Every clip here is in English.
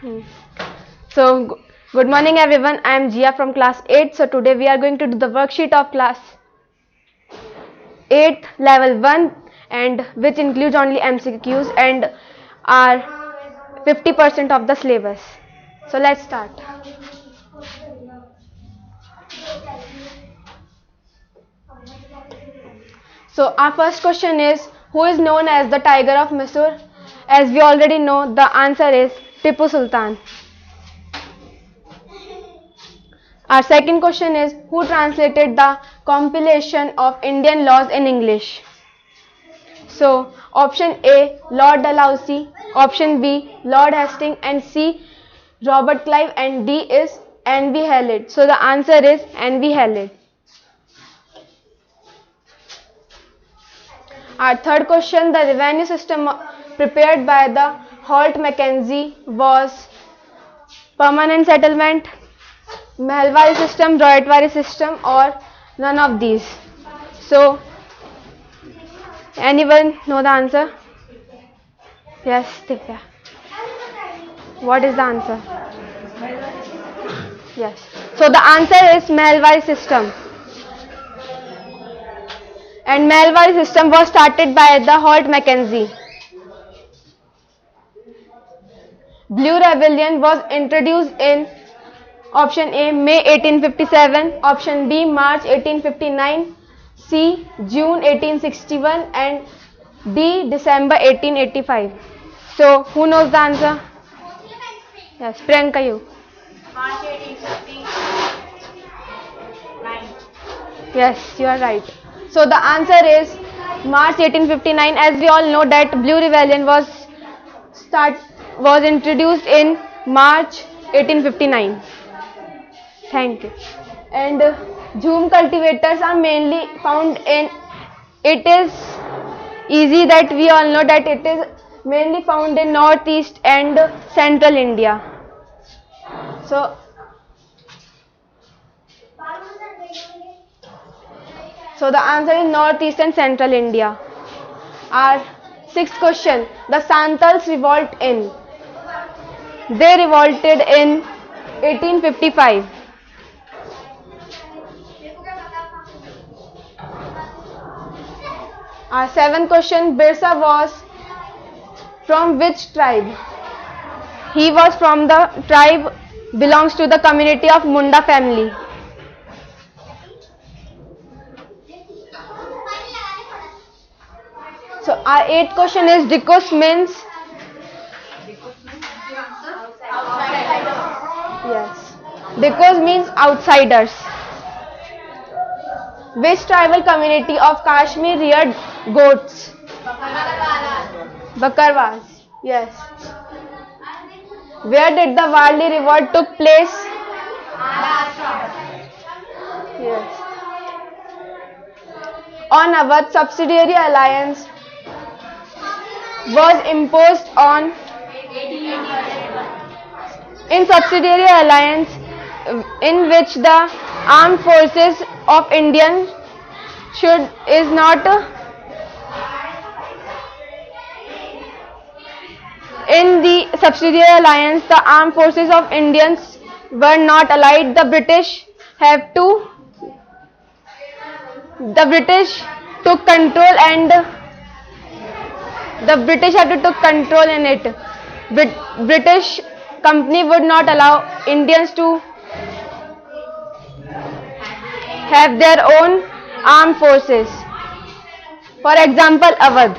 Hmm. So, good morning everyone. I am Jia from class 8. So, today we are going to do the worksheet of class 8 level 1 and which includes only MCQs and are 50% of the syllabus. So, let's start. So, our first question is, who is known as the Tiger of Mysore? As we already know, the answer is Tipu Sultan. Our second question is, who translated the compilation of Indian laws in English? So, option A, Lord Dalhousie, option B, Lord Hastings, and C, Robert Clive, and D is N.V. Hallet. So, the answer is N.V. Hallet. Our third question, the revenue system prepared by the Holt Mackenzie was permanent settlement, Mehalwari system, Royatwari system, or none of these. So, anyone know the answer? Yes, Divya. What is the answer? Yes. So the answer is Mehalwari system. And Mehalwari system was started by the Holt Mackenzie. Blue Rebellion was introduced in option A, May 1857, option B, March 1859, C, June 1861, and D, December 1885. So who knows the answer? Yes, Priyanka, you. March 1859. Yes, you are right. So the answer is March 1859. As we all know that Blue Rebellion was introduced in March 1859. Thank you. And Jhum cultivators are mainly found in. It is easy that we all know that it is mainly found in northeast and central India. So the answer is northeast and central India. Our sixth question, the Santals revolt in. They revolted in 1855. Our seventh question, Birsa was from which tribe? He was from the tribe belongs to the community of Munda family. So our eighth question is Dikos means yes. Dikos means outsiders. Which tribal community of Kashmir reared goats? Bakarwas. Yes. Where did the Warli revolt took place? Yes. On Awadh, subsidiary alliance was imposed on. In subsidiary alliance in which the armed forces of Indian is not in the subsidiary alliance the armed forces of Indians were not allied. The British took control and the British had to took control in it. British company would not allow Indians to have their own armed forces. For example, Awadh.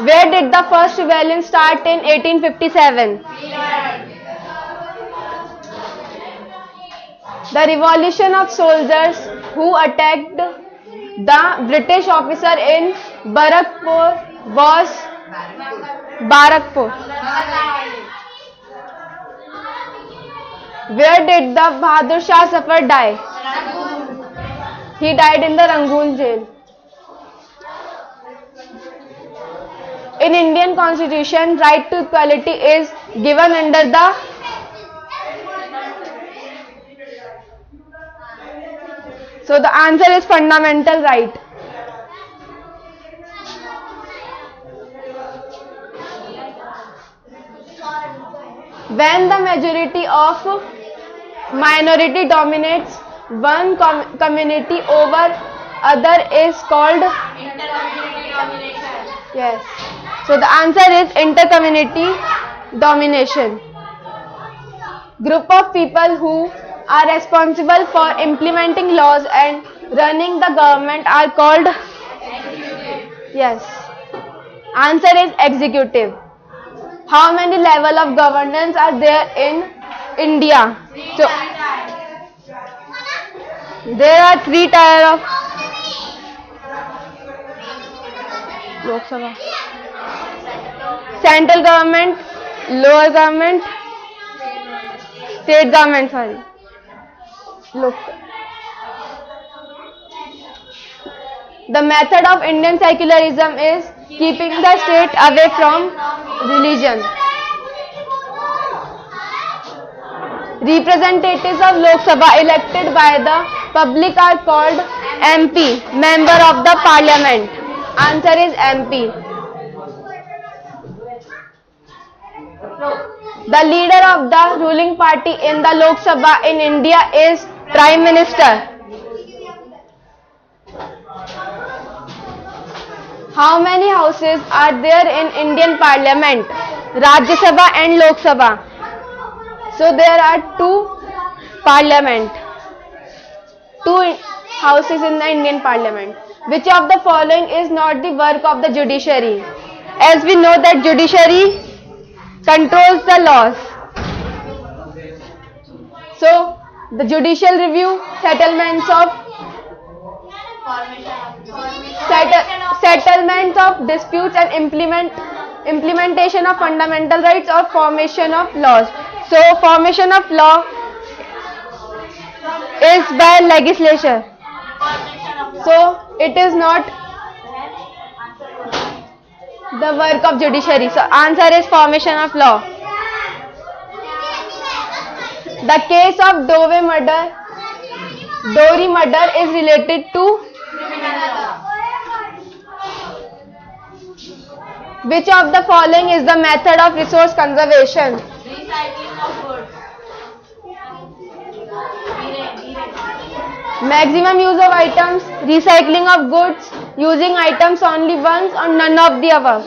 Where did the first rebellion start in 1857? The revolution of soldiers who attacked the British officer in Barakpur was Barakpur. Where did the Bahadur Shah Zafar die? He died in the Rangoon jail. In Indian Constitution, right to equality is given under the. So the answer is fundamental right. When the majority of minority dominates one community over other is called. Intercommunity domination. Yes. So the answer is intercommunity domination. Group of people who are responsible for implementing laws and running the government are called. Yes. Answer is executive. How many level of governance are there in India? So there are 3 tier of Lok Sabha. Central government, lower government, state government, sorry. Look. The method of Indian secularism is keeping the state away from religion. Representatives of Lok Sabha elected by the public are called MP, Member of the Parliament. Answer is MP. The leader of the ruling party in the Lok Sabha in India is Prime Minister. How many houses are there in Indian Parliament? Rajya Sabha and Lok Sabha. So there are 2 parliament, 2 houses in the Indian Parliament. Which of the following is not the work of the judiciary? As we know that judiciary controls the laws. So the judicial review, settlements of disputes and implementation of fundamental rights or formation of laws. So formation of law is by legislature. So it is not the work of judiciary. So answer is formation of law. The case of Dowry murder is related to. Which of the following is the method of resource conservation? Recycling of goods. Maximum use of items, recycling of goods, using items only once, or none of the above.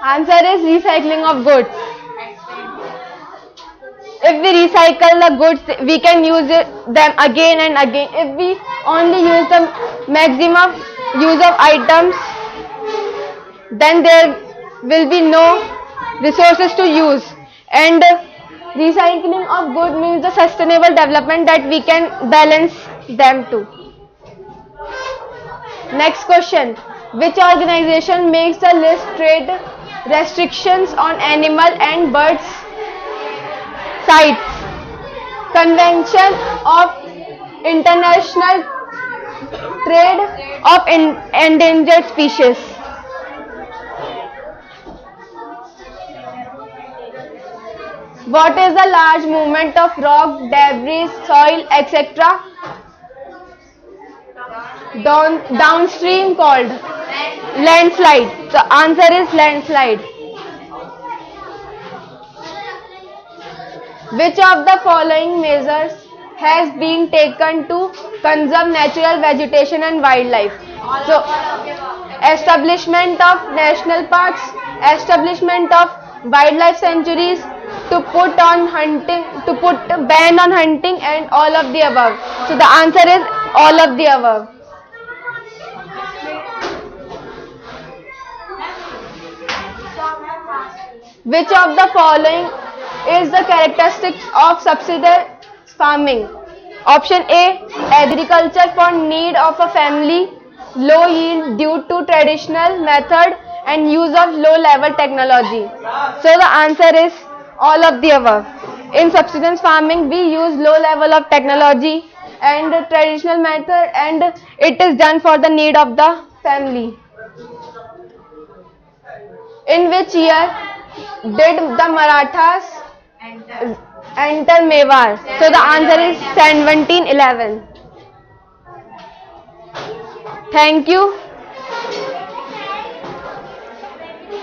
Answer is recycling of goods. If we recycle the goods, we can use them again and again. If we only use the maximum use of items, then there will be no resources to use. And recycling of goods means the sustainable development, that we can balance them too. Next question. Which organization makes the list trade restrictions on animal and birds sites? Convention of International Trade of Endangered Species. What is the large movement of rock, debris, soil, etc. downstream called? Landslide. The answer is landslide. Which of the following measures has been taken to conserve natural vegetation and wildlife? So, establishment of national parks, establishment of wildlife sanctuaries, to put ban on hunting, and all of the above. So the answer is all of the above. Which of the following is the characteristics of subsistence farming? Option A, agriculture for need of a family, low yield due to traditional method and use of low level technology. So the answer is all of the above. In subsistence farming, we use low level of technology and traditional method, and it is done for the need of the family. In which year did the Marathas enter Mewar? So the answer is 1711. Thank you.